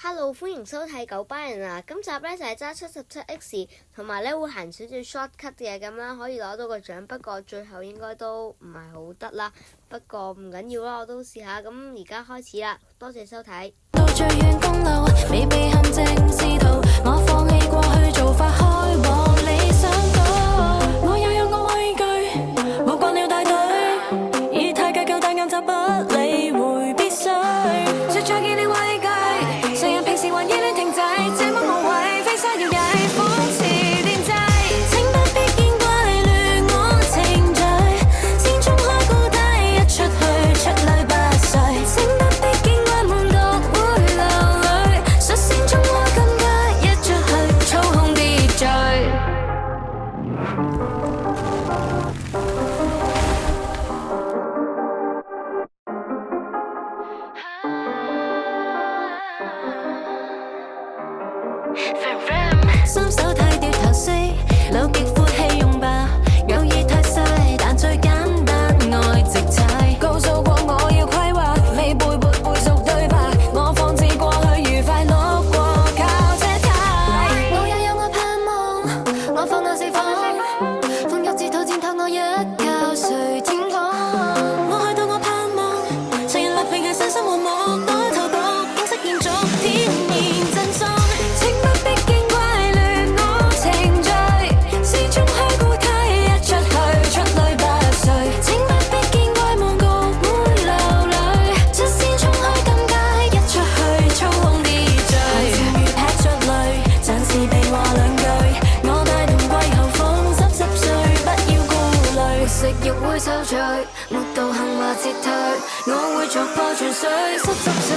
Hello， 歡迎收睇九班人啊！今集呢就係揸 77X， 同埋呢會行少少 shortcut 嘅咁啦，可以攞到個獎。不過最後應該都唔係好得啦。不過唔緊要啦，我都試下。咁而家開始啦，多謝收睇。到最遠公路，未被陷阱試圖，我放棄過去做法，開往理想島。我也有我畏懼，我慣了帶隊，已太計較，但硬就不理會必須。說再見了畏懼。誰人平時還依戀停滯，這麼無謂，非需要曳，仿似電掣。請不必見怪亂我程序，先衝開高低，一出去出類不遂。請不必見怪悶獨會流淚，率先衝開禁區，一出去操控秩序。雙手太掉頭絲，扭極闊氣用吧，偶爾太細，但最簡單愛直踩。告訴過我要規劃，未背熟對白，我放置過去愉快碌過靠這太。我也有我盼望，我放眼四方，風玉自吐戰透我一靠誰天講。我去到我盼望，誰人立平係身心和睦，改頭角景色延續天然真相。請不必見怪亂我程序，先衝開高梯，一出去出類不遂。請不必見怪夢局會流淚，率先衝開禁界，一出去操控秩序。如劈出淚，暫時被話兩句，我帶動季候風濕碎，不要顧慮。食欲會受罪，沒道行話撤退，我會逐破泉水濕碎。